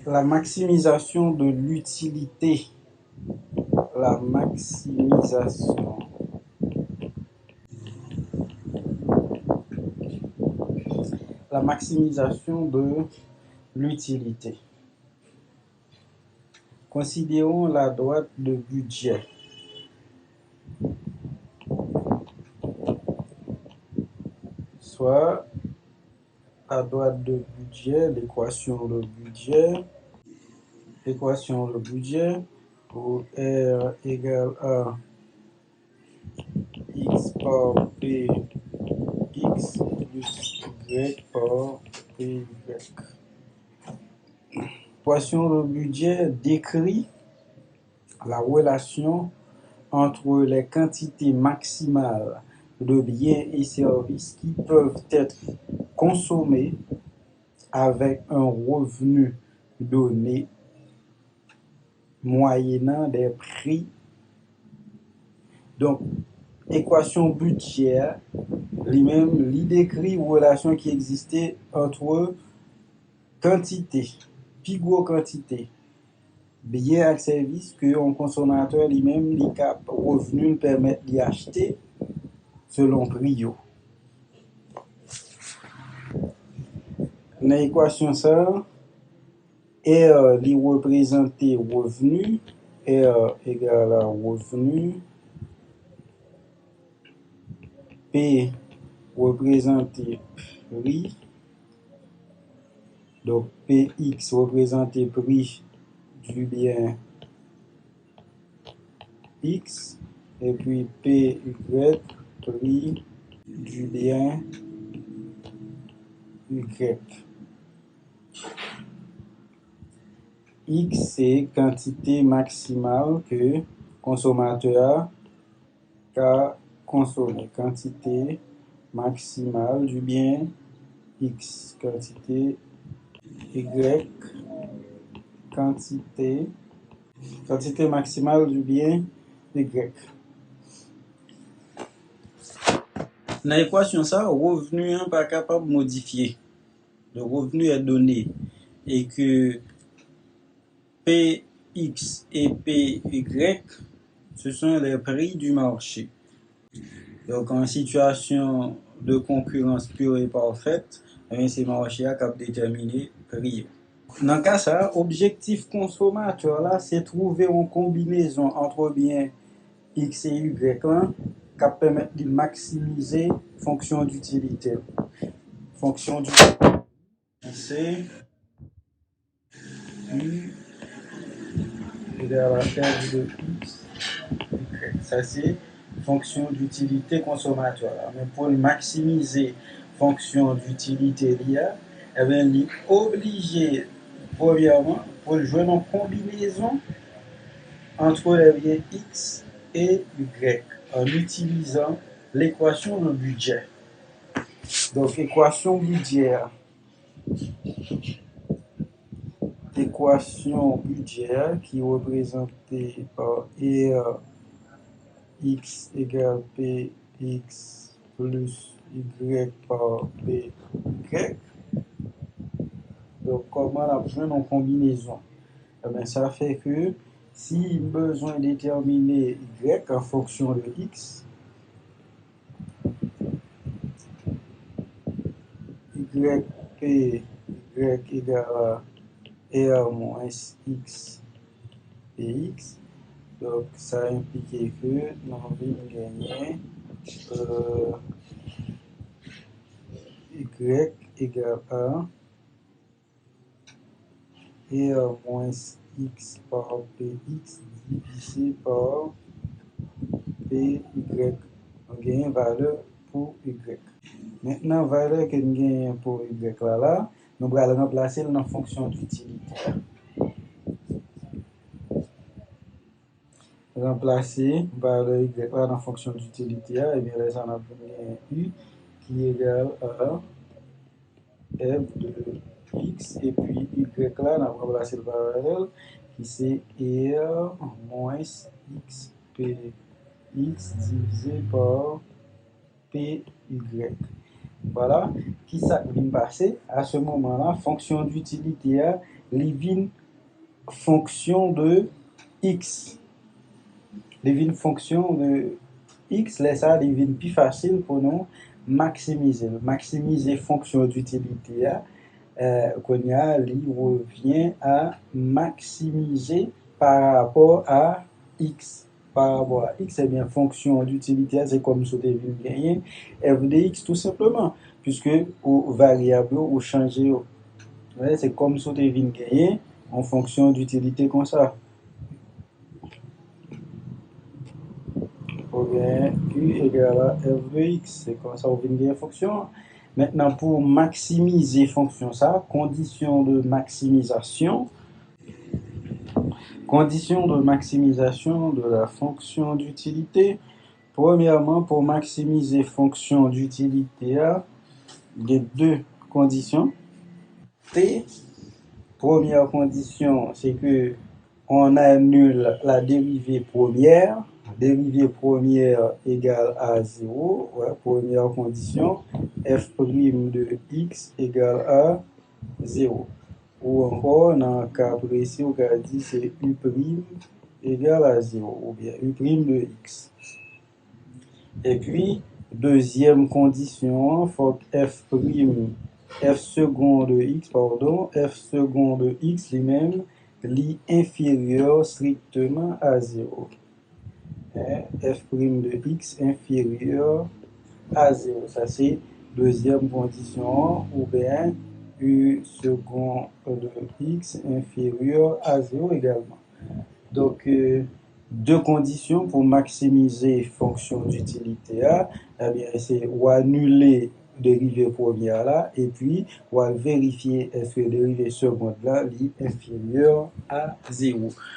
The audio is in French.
La maximisation de l'utilité. La maximisation. La maximisation de l'utilité. Considérons la droite de budget. Soit la droite de budget, l'équation de budget. L'équation de budget pour R égale à x par p x plus y par py. L'équation de budget décrit la relation entre les quantités maximales de biens et services qui peuvent être consommés avec un revenu donné moyennant des prix. Donc, équation budgétaire, lui-même, lui décrit une relation qui existait entre quantité, plus gros quantité, biens et services que un consommateur lui-même, les cap revenu permet d'y acheter selon prix. Dans l'équation ça, R lui représenter revenu, R égale à revenu, P représenter prix, donc Px représenter prix du bien X, et puis Py prix du bien Y. X c'est quantité maximale que consommateur a consommé. Quantité maximale du bien X. Quantité Y. Quantité maximale du bien Y. Dans l'équation ça, revenu n'est pas capable de modifier. Le revenu est donné et que Px et Py, ce sont les prix du marché. Donc en situation de concurrence pure et parfaite, c'est le marché qui a déterminé le prix. Dans le cas ça, objectif consommateur là, c'est trouver une combinaison entre bien X et Y là, qui permet de maximiser fonction d'utilité. Fonction d'utilité, c'est U égale à R de X, Y. Ça c'est fonction d'utilité consommateur. Mais pour maximiser fonction d'utilité l'IA, eh bien, il est obligé, premièrement, pour jouer une combinaison entre les biens X et Y en utilisant l'équation de budget. Donc, équation budgétaire. Équation budgétaire qui est représentée par R X égale Px plus Y par Py. Donc, comment on a besoin d'une combinaison? Eh bien, ça fait que si besoin de déterminer Y en fonction de X, Y égale à R moins X Px. Donc, ça implique que nous allons gagner Y égale à R moins X par Px divisé par Py. On gagne une valeur pour Y. Maintenant, la valeur que nous gagnons pour Y là, nous allons remplacer dans la fonction d'utilité. Remplacer valeur Y là dans la fonction d'utilité, et bien là, on a U qui est égal à f de X, et puis Y là, on a remplacé le valeur qui c'est R moins X P X divisé par Py. Voilà, qui ça vient passer à ce moment-là, fonction d'utilité les fonction de x. Les fonction de x, là, ça devient plus facile pour nous maximiser. Maximiser fonction d'utilité, qu'on y a, il revient à maximiser par rapport à x. Par rapport à x, eh bien, fonction d'utilité, c'est comme si on devait gagner f de x tout simplement, puisque aux variables, ou changer, ouais, c'est comme si on devait gagner en fonction d'utilité comme ça. Ou bien u égale à f de x, c'est comme ça on vient gagner fonction. Maintenant, pour maximiser fonction ça, condition de maximisation de la fonction d'utilité. Premièrement, pour maximiser fonction d'utilité, il y a deux conditions. T, première condition, c'est que on annule la dérivée première. Dérivée première égale à 0. Ouais, première condition, f' de x égale à 0. Ou encore, dans le cas précis, on a dit c'est u' égale à 0, ou bien u' de x. Et puis, deuxième condition, il faut que f' second de x, f second de x lui-même, est inférieur strictement à 0. F' de x inférieur à 0. Ça, c'est deuxième condition, ou bien u second de x inférieur à 0 également. Donc, deux conditions pour maximiser fonction d'utilité A, eh bien, c'est ou annuler dérivée première là, et puis ou vérifier est-ce que dérivée seconde là est inférieure à 0.